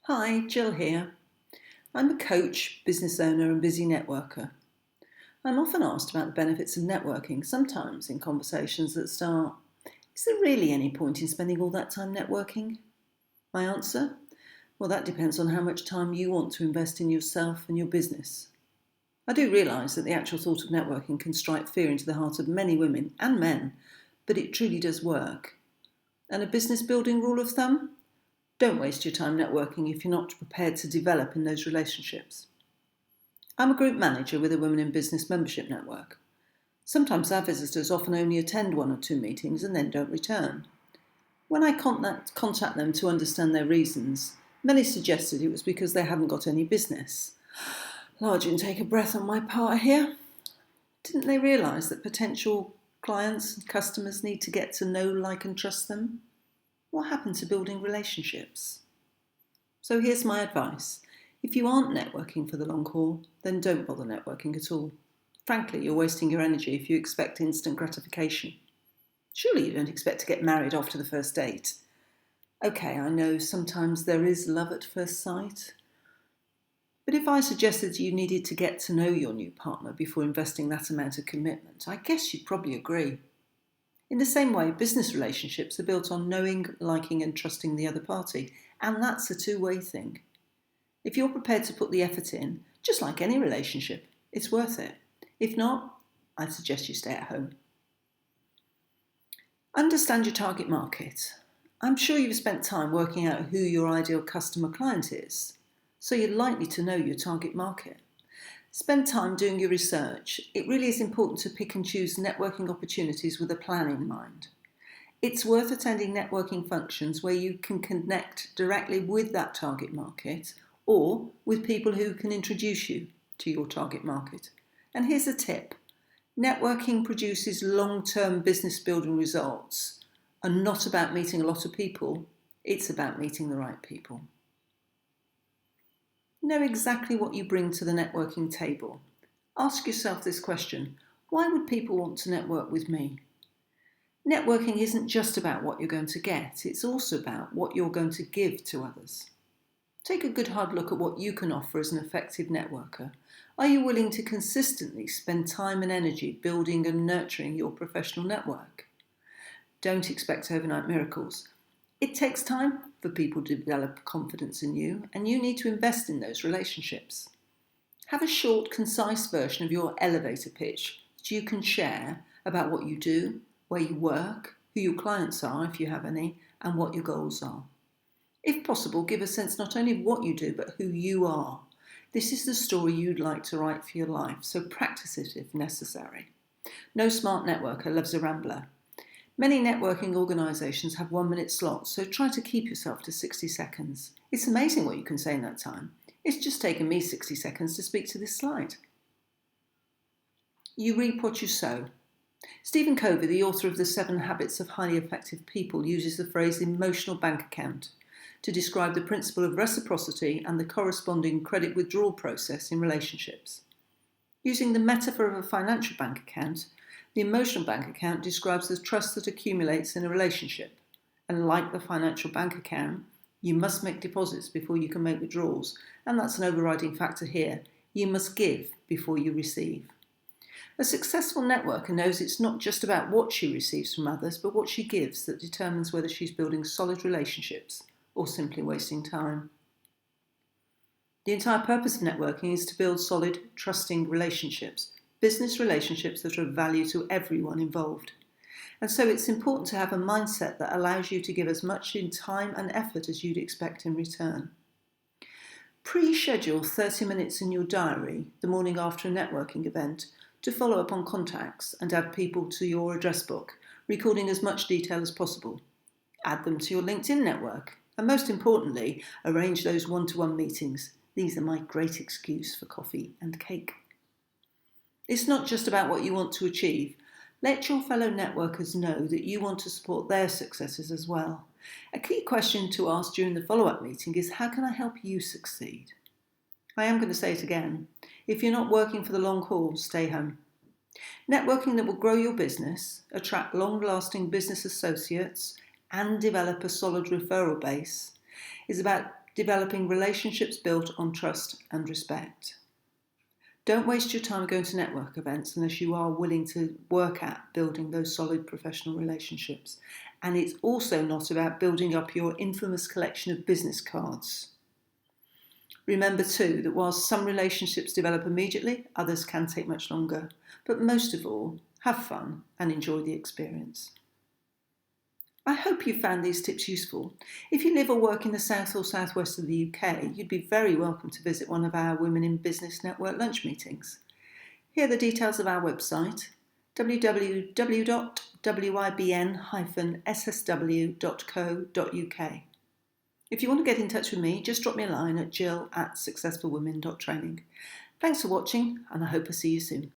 Hi, Jill here. I'm a coach, business owner, and busy networker. I'm often asked about the benefits of networking, sometimes in conversations that start, is there really any point in spending all that time networking? My answer? Well, that depends on how much time you want to invest in yourself and your business. I do realise that the actual thought of networking can strike fear into the heart of many women and men, but it truly does work. And a business building rule of thumb? Don't waste your time networking if you're not prepared to develop in those relationships. I'm a group manager with a Women in Business membership network. Sometimes our visitors often only attend one or two meetings and then don't return. When I contact them to understand their reasons, many suggested it was because they hadn't got any business. Large intake of breath on my part here. Didn't they realise that potential clients and customers need to get to know, like and trust them? What happened to building relationships? So here's my advice. If you aren't networking for the long haul, then don't bother networking at all. Frankly, you're wasting your energy if you expect instant gratification. Surely you don't expect to get married after the first date. Okay, I know sometimes there is love at first sight. But if I suggested you needed to get to know your new partner before investing that amount of commitment, I guess you'd probably agree. In the same way, business relationships are built on knowing, liking, and trusting the other party, and that's a two-way thing. If you're prepared to put the effort in, just like any relationship, it's worth it. If not, I'd suggest you stay at home. Understand your target market. I'm sure you've spent time working out who your ideal customer client is, so you're likely to know your target market. Spend time doing your research. It really is important to pick and choose networking opportunities with a plan in mind. It's worth attending networking functions where you can connect directly with that target market or with people who can introduce you to your target market. And here's a tip. Networking produces long-term business building results and not about meeting a lot of people. It's about meeting the right people. Know exactly what you bring to the networking table. Ask yourself this question. Why would people want to network with me? Networking isn't just about what you're going to get, it's also about what you're going to give to others. Take a good hard look at what you can offer as an effective networker. Are you willing to consistently spend time and energy building and nurturing your professional network? Don't expect overnight miracles. It takes time for people to develop confidence in you, and you need to invest in those relationships. Have a short, concise version of your elevator pitch that you can share about what you do, where you work, who your clients are, if you have any, and what your goals are. If possible, give a sense not only of what you do, but who you are. This is the story you'd like to write for your life, so practice it if necessary. No smart networker loves a rambler. Many networking organisations have 1-minute slots, so try to keep yourself to 60 seconds. It's amazing what you can say in that time. It's just taken me 60 seconds to speak to this slide. You reap what you sow. Stephen Covey, the author of The 7 Habits of Highly Effective People, uses the phrase emotional bank account to describe the principle of reciprocity and the corresponding credit withdrawal process in relationships. Using the metaphor of a financial bank account, the emotional bank account describes the trust that accumulates in a relationship. And like the financial bank account, you must make deposits before you can make withdrawals, and that's an overriding factor here. You must give before you receive. A successful networker knows it's not just about what she receives from others, but what she gives that determines whether she's building solid relationships or simply wasting time. The entire purpose of networking is to build solid, trusting relationships, business relationships that are of value to everyone involved. And so it's important to have a mindset that allows you to give as much in time and effort as you'd expect in return. Pre-schedule 30 minutes in your diary the morning after a networking event to follow up on contacts and add people to your address book, recording as much detail as possible. Add them to your LinkedIn network. And most importantly, arrange those one-to-one meetings. These are my great excuse for coffee and cake. It's not just about what you want to achieve. Let your fellow networkers know that you want to support their successes as well. A key question to ask during the follow-up meeting is, how can I help you succeed? I am going to say it again. If you're not working for the long haul, stay home. Networking that will grow your business, attract long-lasting business associates, and develop a solid referral base is about developing relationships built on trust and respect. Don't waste your time going to network events unless you are willing to work at building those solid professional relationships. And it's also not about building up your infamous collection of business cards. Remember too that whilst some relationships develop immediately, others can take much longer. But most of all, have fun and enjoy the experience. I hope you found these tips useful. If you live or work in the south or southwest of the UK, you'd be very welcome to visit one of our Women in Business Network lunch meetings. Here are the details of our website, www.wybn-ssw.co.uk. If you want to get in touch with me, just drop me a line at jill@successfulwomen.training. Thanks for watching, and I hope I see you soon.